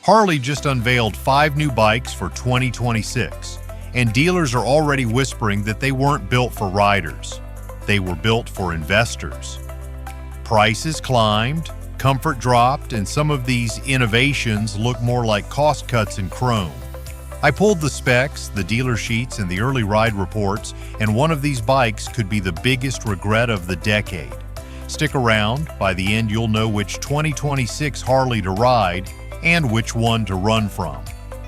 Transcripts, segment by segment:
Harley just unveiled 5 new bikes for 2026, and dealers are already whispering that they weren't built for riders. They were built for investors. Prices climbed, comfort dropped, and some of these innovations look more like cost cuts in chrome. I pulled the specs, the dealer sheets, and the early ride reports, and one of these bikes could be the biggest regret of the decade. Stick around. By the end, you'll know which 2026 Harley to ride and which one to run from.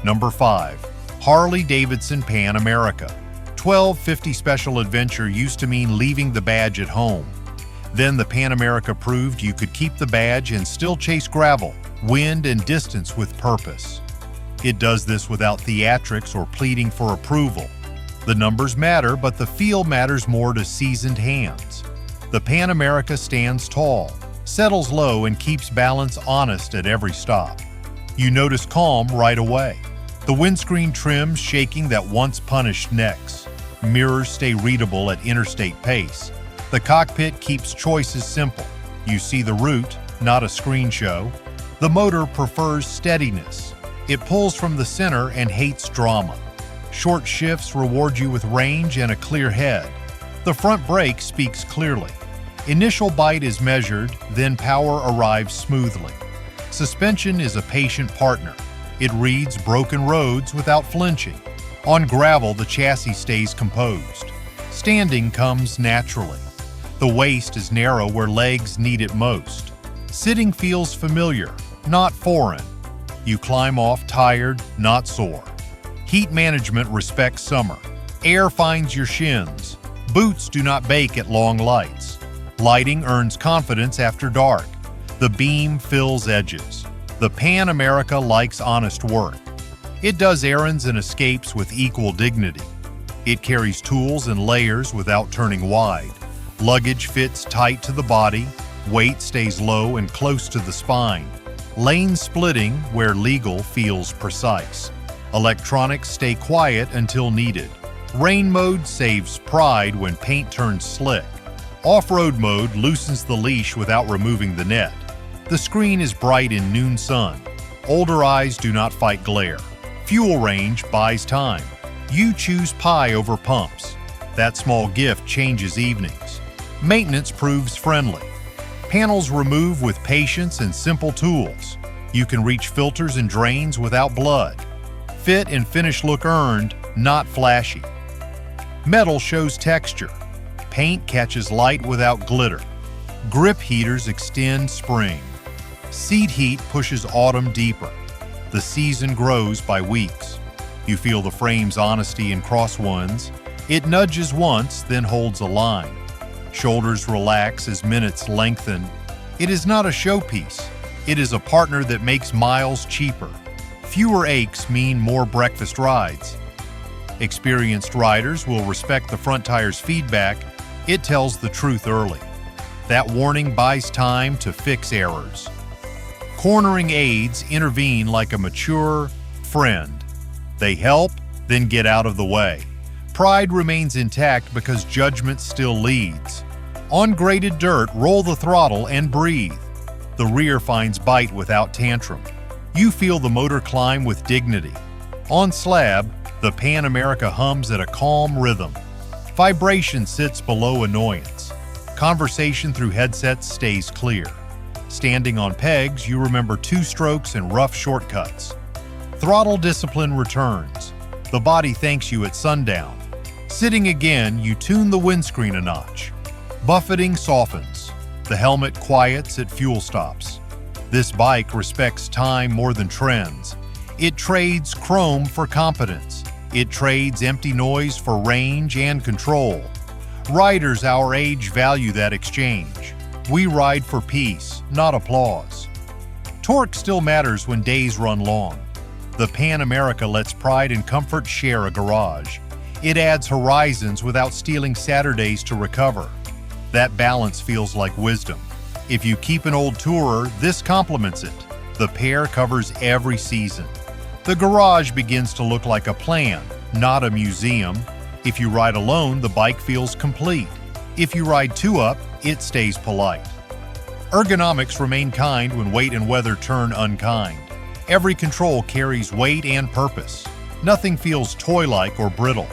Number 5. Harley-Davidson Pan America. 1250 Special Adventure used to mean leaving the badge at home. Then the Pan America proved you could keep the badge and still chase gravel, wind, and distance with purpose. It does this without theatrics or pleading for approval. The numbers matter, but the feel matters more to seasoned hands. The Pan America stands tall, settles low, and keeps balance honest at every stop. You notice calm right away. The windscreen trims shaking that once punished necks. Mirrors stay readable at interstate pace. The cockpit keeps choices simple. You see the route, not a screen show. The motor prefers steadiness. It pulls from the center and hates drama. Short shifts reward you with range and a clear head. The front brake speaks clearly. Initial bite is measured, then power arrives smoothly. Suspension is a patient partner. It reads broken roads without flinching. On gravel, the chassis stays composed. Standing comes naturally. The waist is narrow where legs need it most. Sitting feels familiar, not foreign. You climb off tired, not sore. Heat management respects summer. Air finds your shins. Boots do not bake at long lights. Lighting earns confidence after dark. The beam fills edges. The Pan America likes honest work. It does errands and escapes with equal dignity. It carries tools and layers without turning wide. Luggage fits tight to the body. Weight stays low and close to the spine. Lane splitting, where legal, feels precise. Electronics stay quiet until needed. Rain mode saves pride when paint turns slick. Off-road mode loosens the leash without removing the net. The screen is bright in noon sun. Older eyes do not fight glare. Fuel range buys time. You choose pie over pumps. That small gift changes evenings. Maintenance proves friendly. Panels remove with patience and simple tools. You can reach filters and drains without blood. Fit and finish look earned, not flashy. Metal shows texture. Paint catches light without glitter. Grip heaters extend spring. Seat heat pushes autumn deeper. The season grows by weeks. You feel the frame's honesty in cross ones. It nudges once, then holds a line. Shoulders relax as minutes lengthen. It is not a showpiece. It is a partner that makes miles cheaper. Fewer aches mean more breakfast rides. Experienced riders will respect the front tire's feedback. It tells the truth early. That warning buys time to fix errors. Cornering aids intervene like a mature friend. They help, then get out of the way. Pride remains intact because judgment still leads. On graded dirt, roll the throttle and breathe. The rear finds bite without tantrum. You feel the motor climb with dignity. On slab, the Pan America hums at a calm rhythm. Vibration sits below annoyance. Conversation through headsets stays clear. Standing on pegs, you remember two strokes and rough shortcuts. Throttle discipline returns. The body thanks you at sundown. Sitting again, you tune the windscreen a notch. Buffeting softens. The helmet quiets at fuel stops. This bike respects time more than trends. It trades chrome for competence. It trades empty noise for range and control. Riders our age value that exchange. We ride for peace, not applause. Torque still matters when days run long. The Pan America lets pride and comfort share a garage. It adds horizons without stealing Saturdays to recover. That balance feels like wisdom. If you keep an old tourer, this complements it. The pair covers every season. The garage begins to look like a plan, not a museum. If you ride alone, the bike feels complete. If you ride two up, it stays polite. Ergonomics remain kind when weight and weather turn unkind. Every control carries weight and purpose. Nothing feels toy-like or brittle.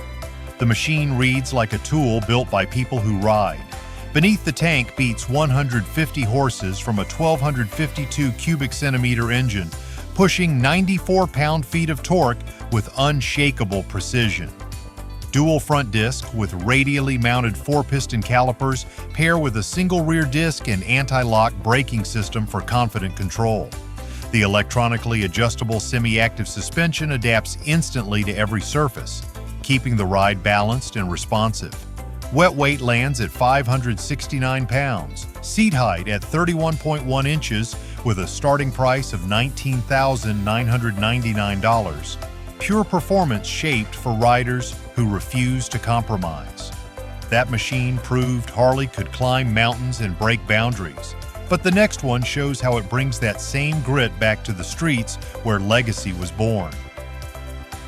The machine reads like a tool built by people who ride. Beneath the tank beats 150 horses from a 1,252 cubic centimeter engine, pushing 94 pound-feet of torque with unshakable precision. Dual front disc with radially mounted 4-piston calipers pair with a single rear disc and anti-lock braking system for confident control. The electronically adjustable semi-active suspension adapts instantly to every surface, keeping the ride balanced and responsive. Wet weight lands at 569 pounds, seat height at 31.1 inches with a starting price of $19,999. Pure performance shaped for riders who refuse to compromise. That machine proved Harley could climb mountains and break boundaries. But the next one shows how it brings that same grit back to the streets where legacy was born.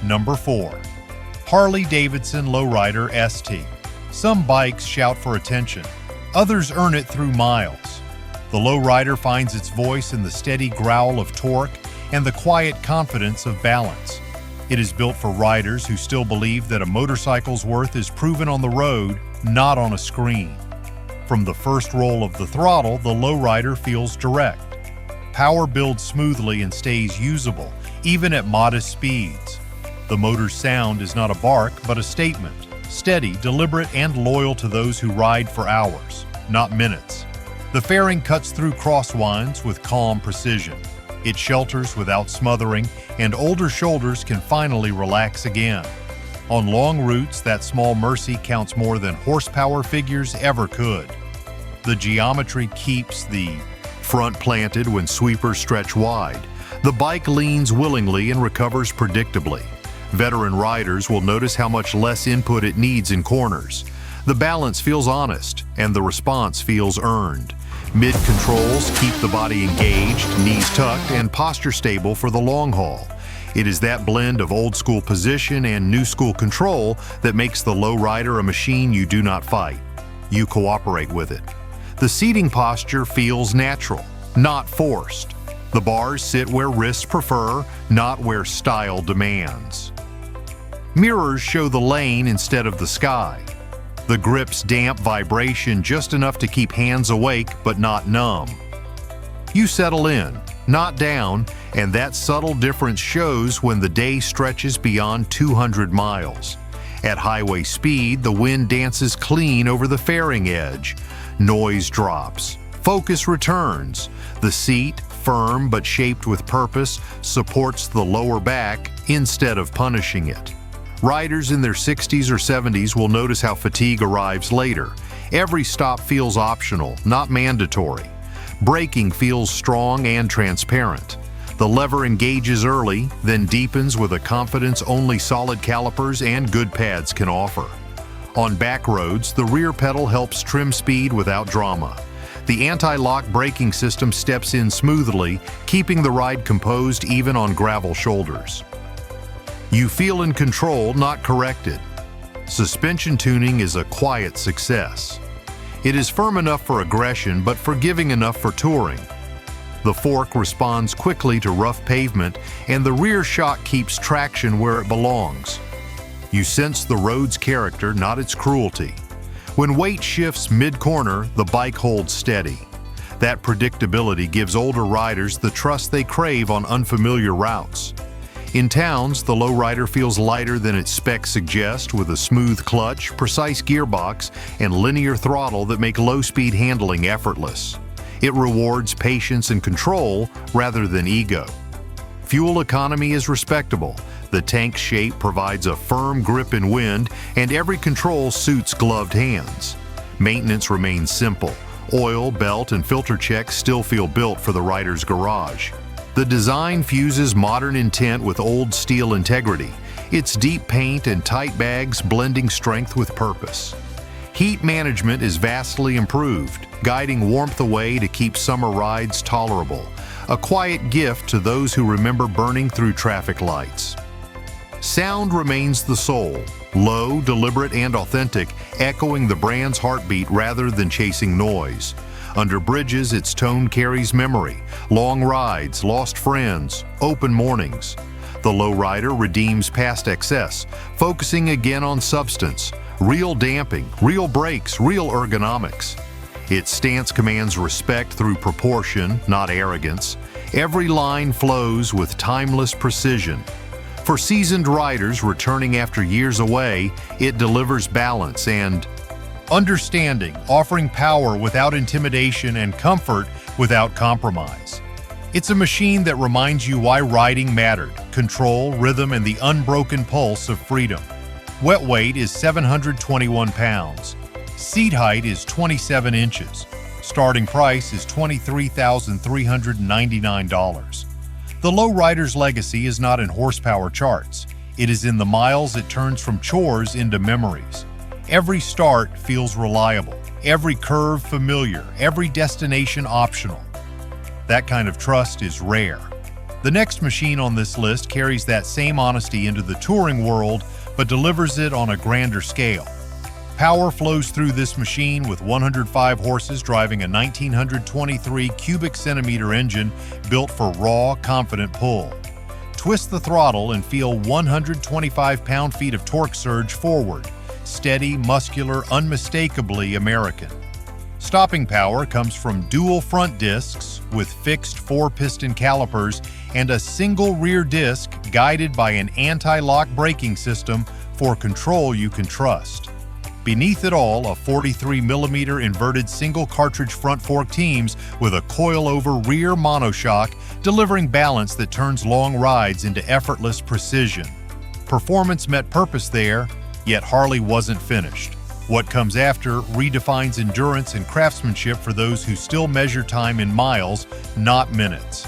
Number 4. Harley-Davidson Lowrider ST. Some bikes shout for attention. Others earn it through miles. The lowrider finds its voice in the steady growl of torque and the quiet confidence of balance. It is built for riders who still believe that a motorcycle's worth is proven on the road, not on a screen. From the first roll of the throttle, the lowrider feels direct. Power builds smoothly and stays usable, even at modest speeds. The motor's sound is not a bark, but a statement. Steady, deliberate, and loyal to those who ride for hours, not minutes. The fairing cuts through crosswinds with calm precision. It shelters without smothering, and older shoulders can finally relax again. On long routes, that small mercy counts more than horsepower figures ever could. The geometry keeps the front planted when sweepers stretch wide. The bike leans willingly and recovers predictably. Veteran riders will notice how much less input it needs in corners. The balance feels honest, and the response feels earned. Mid-controls keep the body engaged, knees tucked, and posture stable for the long haul. It is that blend of old-school position and new-school control that makes the lowrider a machine you do not fight. You cooperate with it. The seating posture feels natural, not forced. The bars sit where wrists prefer, not where style demands. Mirrors show the lane instead of the sky. The grip's damp vibration just enough to keep hands awake but not numb. You settle in, not down, and that subtle difference shows when the day stretches beyond 200 miles. At highway speed, the wind dances clean over the fairing edge. Noise drops. Focus returns. The seat, firm but shaped with purpose, supports the lower back instead of punishing it. Riders in their 60s or 70s will notice how fatigue arrives later. Every stop feels optional, not mandatory. Braking feels strong and transparent. The lever engages early, then deepens with a confidence only solid calipers and good pads can offer. On back roads, the rear pedal helps trim speed without drama. The anti-lock braking system steps in smoothly, keeping the ride composed even on gravel shoulders. You feel in control, not corrected. Suspension tuning is a quiet success. It is firm enough for aggression, but forgiving enough for touring. The fork responds quickly to rough pavement, and the rear shock keeps traction where it belongs. You sense the road's character, not its cruelty. When weight shifts mid-corner, the bike holds steady. That predictability gives older riders the trust they crave on unfamiliar routes. In towns, the lowrider feels lighter than its specs suggest, with a smooth clutch, precise gearbox, and linear throttle that make low-speed handling effortless. It rewards patience and control rather than ego. Fuel economy is respectable. The tank shape provides a firm grip in wind, and every control suits gloved hands. Maintenance remains simple. Oil, belt, and filter checks still feel built for the rider's garage. The design fuses modern intent with old steel integrity, its deep paint and tight bags blending strength with purpose. Heat management is vastly improved, guiding warmth away to keep summer rides tolerable, a quiet gift to those who remember burning through traffic lights. Sound remains the soul, low, deliberate, and authentic, echoing the brand's heartbeat rather than chasing noise. Under bridges, its tone carries memory, long rides, lost friends, open mornings. The lowrider redeems past excess, focusing again on substance, real damping, real brakes, real ergonomics. Its stance commands respect through proportion, not arrogance. Every line flows with timeless precision. For seasoned riders returning after years away, it delivers balance and understanding, offering power without intimidation and comfort without compromise. It's a machine that reminds you why riding mattered: control, rhythm, and the unbroken pulse of freedom. Wet weight is 721 pounds. Seat height is 27 inches. Starting price is $23,399. The lowrider's legacy is not in horsepower charts. It is in the miles it turns from chores into memories. Every start feels reliable, every curve familiar, every destination optional. That kind of trust is rare. The next machine on this list carries that same honesty into the touring world, but delivers it on a grander scale. Power flows through this machine with 105 horses driving a 1923 cubic centimeter engine built for raw, confident pull. Twist the throttle and feel 125 pound-feet of torque surge forward. Steady, muscular, unmistakably American. Stopping power comes from dual front discs with fixed 4-piston calipers and a single rear disc guided by an anti-lock braking system for control you can trust. Beneath it all, a 43mm inverted single cartridge front fork teams with a coil-over rear monoshock, delivering balance that turns long rides into effortless precision. Performance met purpose there, yet Harley wasn't finished. What comes after redefines endurance and craftsmanship for those who still measure time in miles, not minutes.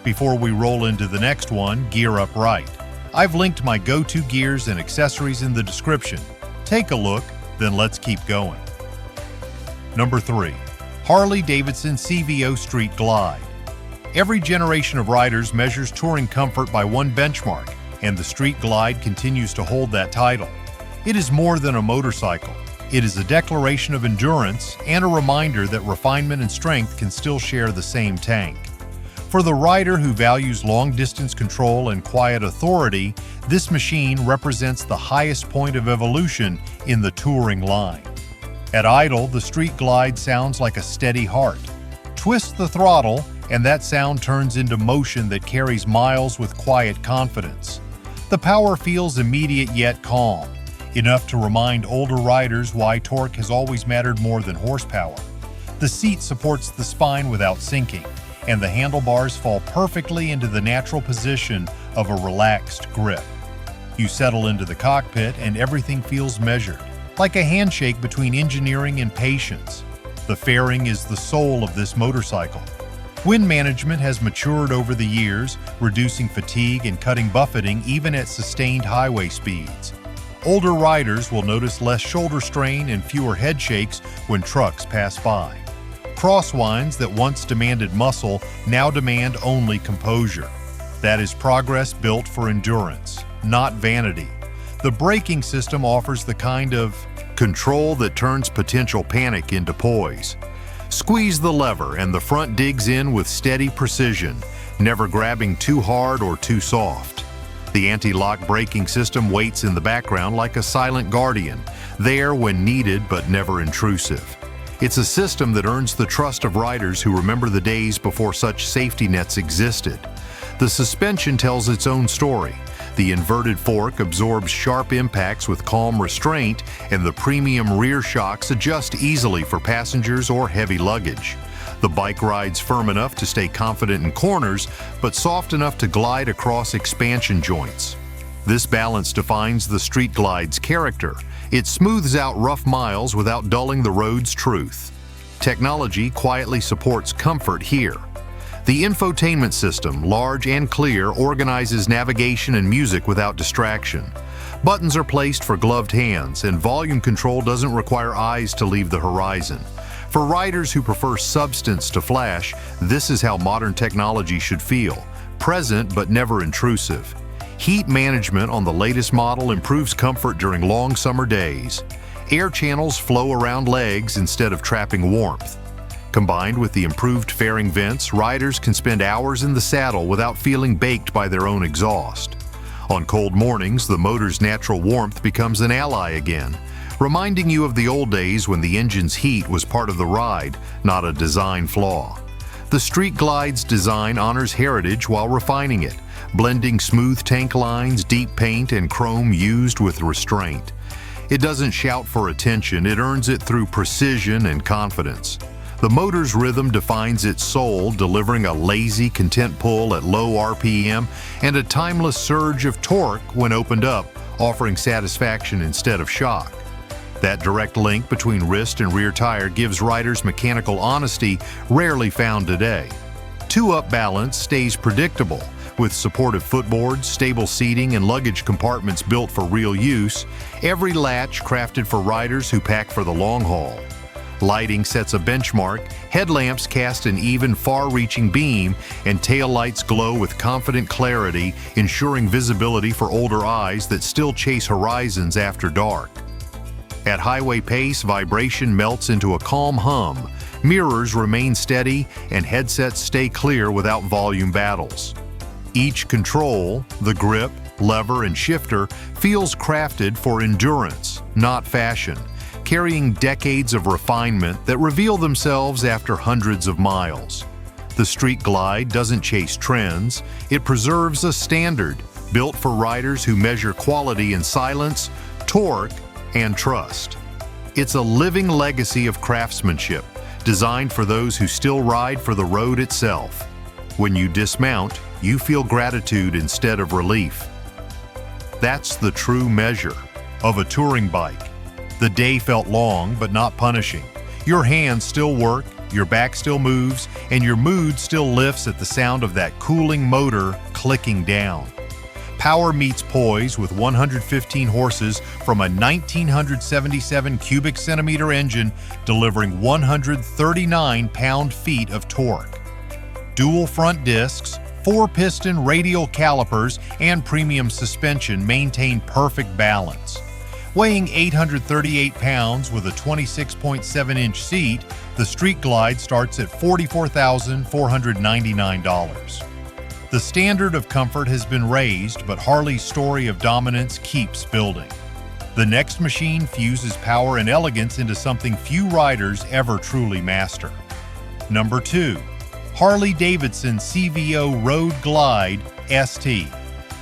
Before we roll into the next one, gear up right. I've linked my go-to gears and accessories in the description. Take a look, then let's keep going. Number 3. Harley-Davidson CVO Street Glide. Every generation of riders measures touring comfort by one benchmark, and the Street Glide continues to hold that title. It is more than a motorcycle. It is a declaration of endurance and a reminder that refinement and strength can still share the same tank. For the rider who values long-distance control and quiet authority, this machine represents the highest point of evolution in the touring line. At idle, the Street Glide sounds like a steady heart. Twist the throttle, and that sound turns into motion that carries miles with quiet confidence. The power feels immediate yet calm, enough to remind older riders why torque has always mattered more than horsepower. The seat supports the spine without sinking, and the handlebars fall perfectly into the natural position of a relaxed grip. You settle into the cockpit and everything feels measured, like a handshake between engineering and patience. The fairing is the soul of this motorcycle. Wind management has matured over the years, reducing fatigue and cutting buffeting even at sustained highway speeds. Older riders will notice less shoulder strain and fewer head shakes when trucks pass by. Crosswinds that once demanded muscle now demand only composure. That is progress built for endurance, not vanity. The braking system offers the kind of control that turns potential panic into poise. Squeeze the lever and the front digs in with steady precision, never grabbing too hard or too soft. The anti-lock braking system waits in the background like a silent guardian, there when needed but never intrusive. It's a system that earns the trust of riders who remember the days before such safety nets existed. The suspension tells its own story. The inverted fork absorbs sharp impacts with calm restraint, and the premium rear shocks adjust easily for passengers or heavy luggage. The bike rides firm enough to stay confident in corners, but soft enough to glide across expansion joints. This balance defines the Street Glide's character. It smooths out rough miles without dulling the road's truth. Technology quietly supports comfort here. The infotainment system, large and clear, organizes navigation and music without distraction. Buttons are placed for gloved hands, and volume control doesn't require eyes to leave the horizon. For riders who prefer substance to flash, this is how modern technology should feel: present but never intrusive. Heat management on the latest model improves comfort during long summer days. Air channels flow around legs instead of trapping warmth. Combined with the improved fairing vents, riders can spend hours in the saddle without feeling baked by their own exhaust. On cold mornings, the motor's natural warmth becomes an ally again, reminding you of the old days when the engine's heat was part of the ride, not a design flaw. The Street Glide's design honors heritage while refining it, blending smooth tank lines, deep paint, and chrome used with restraint. It doesn't shout for attention, it earns it through precision and confidence. The motor's rhythm defines its soul, delivering a lazy, content pull at low RPM and a timeless surge of torque when opened up, offering satisfaction instead of shock. That direct link between wrist and rear tire gives riders mechanical honesty rarely found today. Two-up balance stays predictable, with supportive footboards, stable seating, and luggage compartments built for real use, every latch crafted for riders who pack for the long haul. Lighting sets a benchmark, headlamps cast an even far-reaching beam, and taillights glow with confident clarity, ensuring visibility for older eyes that still chase horizons after dark. At highway pace, vibration melts into a calm hum, mirrors remain steady, and headsets stay clear without volume battles. Each control, the grip, lever, and shifter, feels crafted for endurance, not fashion, carrying decades of refinement that reveal themselves after hundreds of miles. The Street Glide doesn't chase trends, it preserves a standard built for riders who measure quality in silence, torque, and trust. It's a living legacy of craftsmanship, designed for those who still ride for the road itself. When you dismount, you feel gratitude instead of relief. That's the true measure of a touring bike. The day felt long, but not punishing. Your hands still work, your back still moves, and your mood still lifts at the sound of that cooling motor clicking down. Power meets poise with 115 horses from a 1977 cubic centimeter engine delivering 139 pound-feet of torque. Dual front discs, 4-piston radial calipers, and premium suspension maintain perfect balance. Weighing 838 pounds with a 26.7-inch seat, the Street Glide starts at $44,499. The standard of comfort has been raised, but Harley's story of dominance keeps building. The next machine fuses power and elegance into something few riders ever truly master. Number 2. Harley-Davidson CVO Road Glide ST.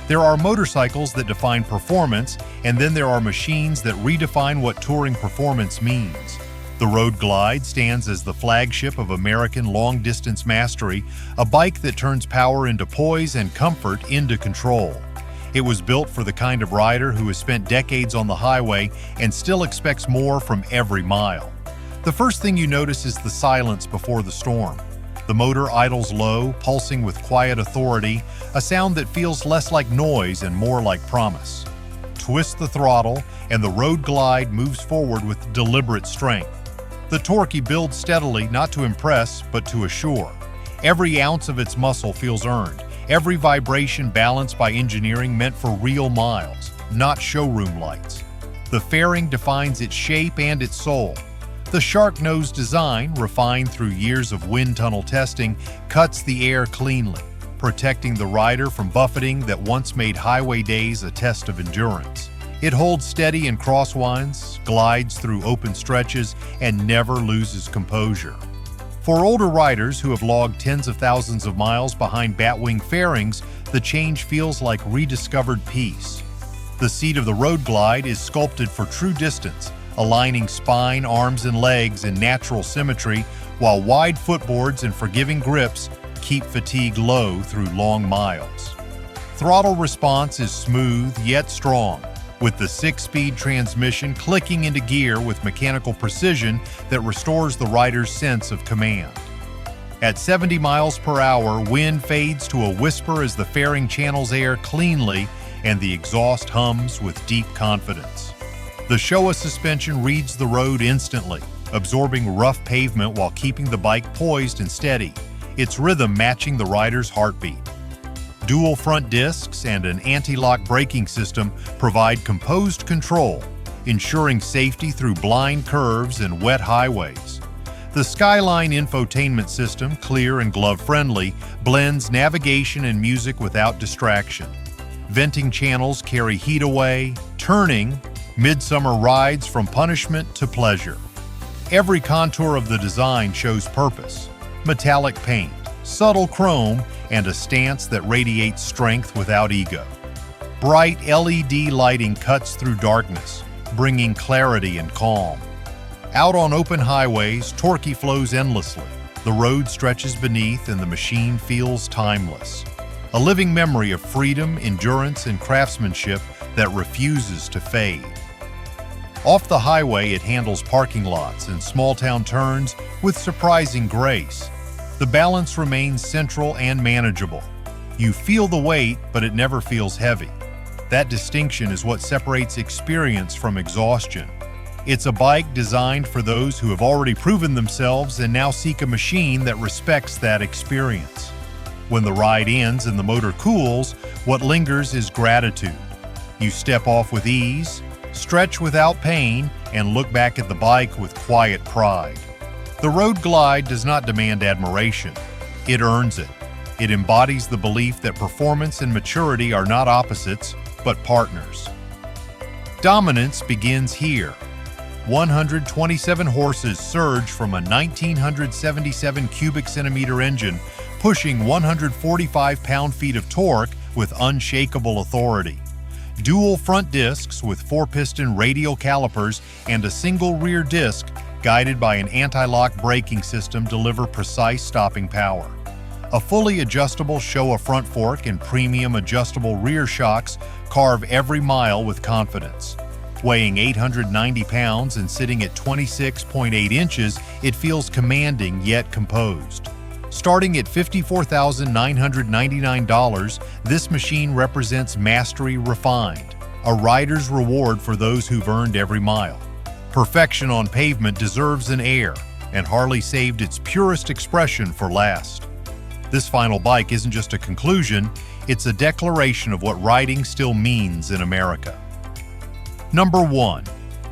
There are motorcycles that define performance, and then there are machines that redefine what touring performance means. The Road Glide stands as the flagship of American long-distance mastery, a bike that turns power into poise and comfort into control. It was built for the kind of rider who has spent decades on the highway and still expects more from every mile. The first thing you notice is the silence before the storm. The motor idles low, pulsing with quiet authority, a sound that feels less like noise and more like promise. Twist the throttle, and the Road Glide moves forward with deliberate strength. The torque builds steadily, not to impress, but to assure. Every ounce of its muscle feels earned, every vibration balanced by engineering meant for real miles, not showroom lights. The fairing defines its shape and its soul. The shark nose design, refined through years of wind tunnel testing, cuts the air cleanly, protecting the rider from buffeting that once made highway days a test of endurance. It holds steady in crosswinds, glides through open stretches, and never loses composure. For older riders who have logged tens of thousands of miles behind batwing fairings, the change feels like rediscovered peace. The seat of the Road Glide is sculpted for true distance, aligning spine, arms, and legs in natural symmetry, while wide footboards and forgiving grips keep fatigue low through long miles. Throttle response is smooth yet strong, with the 6-speed transmission clicking into gear with mechanical precision that restores the rider's sense of command. At 70 miles per hour, wind fades to a whisper as the fairing channels air cleanly and the exhaust hums with deep confidence. The Showa suspension reads the road instantly, absorbing rough pavement while keeping the bike poised and steady, its rhythm matching the rider's heartbeat. Dual front discs and an anti-lock braking system provide composed control, ensuring safety through blind curves and wet highways. The Skyline infotainment system, clear and glove-friendly, blends navigation and music without distraction. Venting channels carry heat away, turning midsummer rides from punishment to pleasure. Every contour of the design shows purpose. Metallic paint, subtle chrome, and a stance that radiates strength without ego. Bright LED lighting cuts through darkness, bringing clarity and calm. Out on open highways, torque flows endlessly. The road stretches beneath and the machine feels timeless. A living memory of freedom, endurance, and craftsmanship that refuses to fade. Off the highway, it handles parking lots and small-town turns with surprising grace. The balance remains central and manageable. You feel the weight, but it never feels heavy. That distinction is what separates experience from exhaustion. It's a bike designed for those who have already proven themselves and now seek a machine that respects that experience. When the ride ends and the motor cools, what lingers is gratitude. You step off with ease, stretch without pain, and look back at the bike with quiet pride. The Road Glide does not demand admiration. It earns it. It embodies the belief that performance and maturity are not opposites, but partners. Dominance begins here. 127 horses surge from a 1977 cubic centimeter engine, pushing 145 pound-feet of torque with unshakable authority. Dual front discs with 4-piston radial calipers and a single rear disc guided by an anti-lock braking system deliver precise stopping power. A fully adjustable Showa front fork and premium adjustable rear shocks carve every mile with confidence. Weighing 890 pounds and sitting at 26.8 inches, it feels commanding yet composed. Starting at $54,999, this machine represents mastery refined, a rider's reward for those who've earned every mile. Perfection on pavement deserves an air, and Harley saved its purest expression for last. This final bike isn't just a conclusion, it's a declaration of what riding still means in America. Number 1.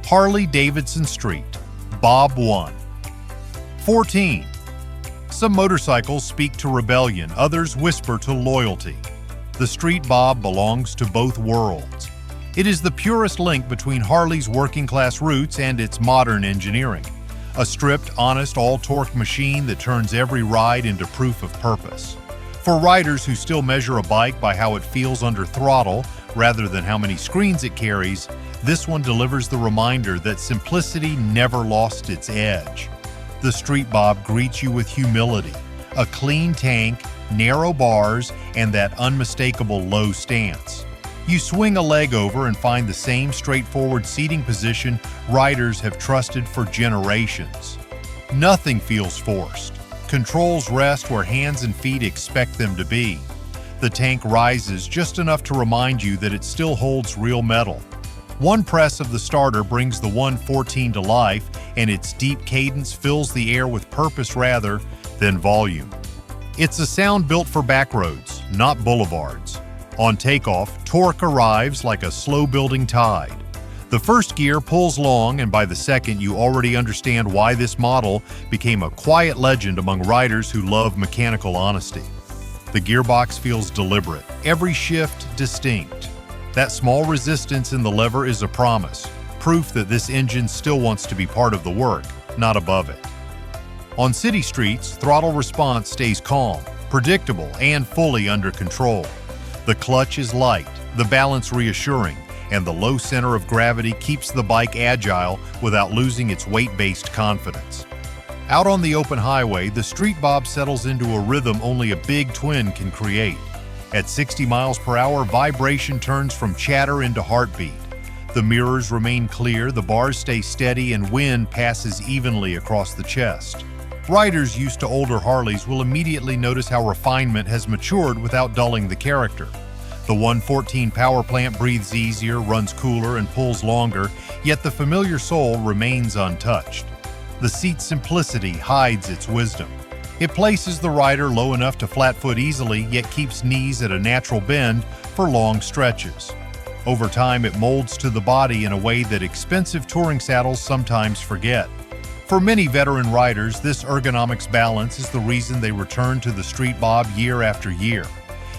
Harley-Davidson Street, Bob 1. 14. Some motorcycles speak to rebellion, others whisper to loyalty. The Street Bob belongs to both worlds. It is the purest link between Harley's working-class roots and its modern engineering. A stripped, honest, all-torque machine that turns every ride into proof of purpose. For riders who still measure a bike by how it feels under throttle rather than how many screens it carries, this one delivers the reminder that simplicity never lost its edge. The Street Bob greets you with humility, a clean tank, narrow bars, and that unmistakable low stance. You swing a leg over and find the same straightforward seating position riders have trusted for generations. Nothing feels forced. Controls rest where hands and feet expect them to be. The tank rises just enough to remind you that it still holds real metal. One press of the starter brings the 114 to life, and its deep cadence fills the air with purpose rather than volume. It's a sound built for backroads, not boulevards. On takeoff, torque arrives like a slow-building tide. The first gear pulls long, and by the second you already understand why this model became a quiet legend among riders who love mechanical honesty. The gearbox feels deliberate, every shift distinct. That small resistance in the lever is a promise, proof that this engine still wants to be part of the work, not above it. On city streets, throttle response stays calm, predictable, and fully under control. The clutch is light, the balance reassuring, and the low center of gravity keeps the bike agile without losing its weight-based confidence. Out on the open highway, the Street Bob settles into a rhythm only a big twin can create. At 60 miles per hour, vibration turns from chatter into heartbeat. The mirrors remain clear, the bars stay steady, and wind passes evenly across the chest. Riders used to older Harleys will immediately notice how refinement has matured without dulling the character. The 114 power plant breathes easier, runs cooler, and pulls longer, yet the familiar soul remains untouched. The seat's simplicity hides its wisdom. It places the rider low enough to flat-foot easily, yet keeps knees at a natural bend for long stretches. Over time, it molds to the body in a way that expensive touring saddles sometimes forget. For many veteran riders, this ergonomics balance is the reason they return to the Street Bob year after year.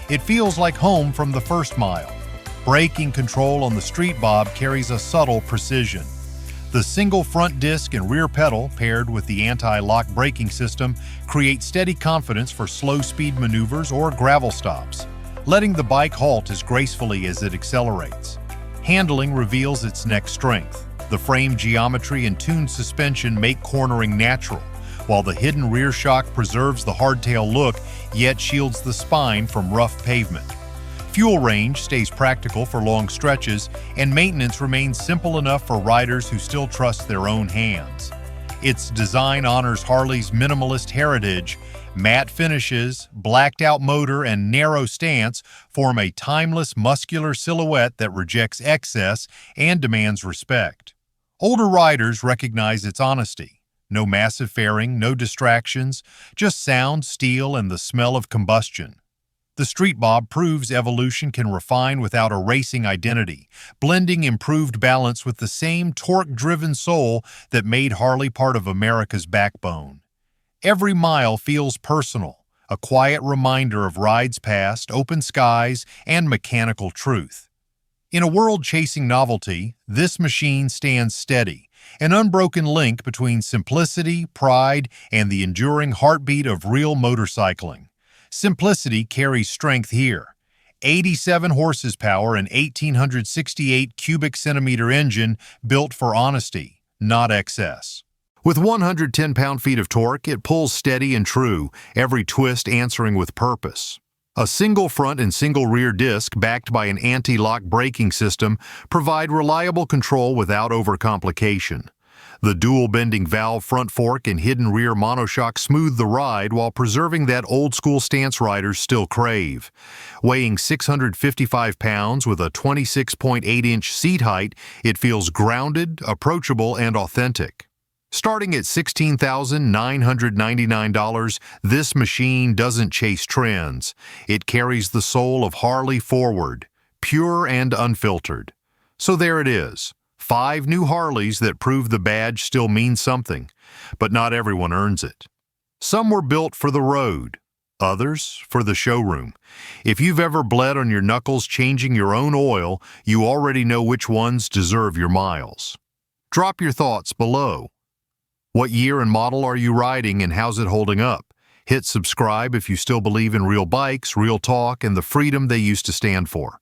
It feels like home from the first mile. Braking control on the Street Bob carries a subtle precision. The single front disc and rear pedal, paired with the anti-lock braking system, create steady confidence for slow-speed maneuvers or gravel stops, letting the bike halt as gracefully as it accelerates. Handling reveals its neck strength. The frame geometry and tuned suspension make cornering natural, while the hidden rear shock preserves the hardtail look yet shields the spine from rough pavement. Fuel range stays practical for long stretches, and maintenance remains simple enough for riders who still trust their own hands. Its design honors Harley's minimalist heritage. Matte finishes, blacked-out motor, and narrow stance form a timeless, muscular silhouette that rejects excess and demands respect. Older riders recognize its honesty. No massive fairing, no distractions, just sound, steel, and the smell of combustion. The Street Bob proves evolution can refine without erasing identity, blending improved balance with the same torque-driven soul that made Harley part of America's backbone. Every mile feels personal, a quiet reminder of rides past, open skies, and mechanical truth. In a world chasing novelty, this machine stands steady, an unbroken link between simplicity, pride, and the enduring heartbeat of real motorcycling. Simplicity carries strength here. 87 horsepower and 1,868 cubic centimeter engine built for honesty, not excess. With 110 pound-feet of torque, it pulls steady and true, every twist answering with purpose. A single front and single rear disc backed by an anti-lock braking system provide reliable control without overcomplication. The dual-bending valve front fork and hidden rear monoshock smooth the ride while preserving that old-school stance riders still crave. Weighing 655 pounds with a 26.8-inch seat height, it feels grounded, approachable, and authentic. Starting at $16,999, this machine doesn't chase trends. It carries the soul of Harley forward, pure and unfiltered. So there it is. 5 new Harleys that prove the badge still means something, but not everyone earns it. Some were built for the road, others for the showroom. If you've ever bled on your knuckles changing your own oil, you already know which ones deserve your miles. Drop your thoughts below. What year and model are you riding, and how's it holding up? Hit subscribe if you still believe in real bikes, real talk, and the freedom they used to stand for.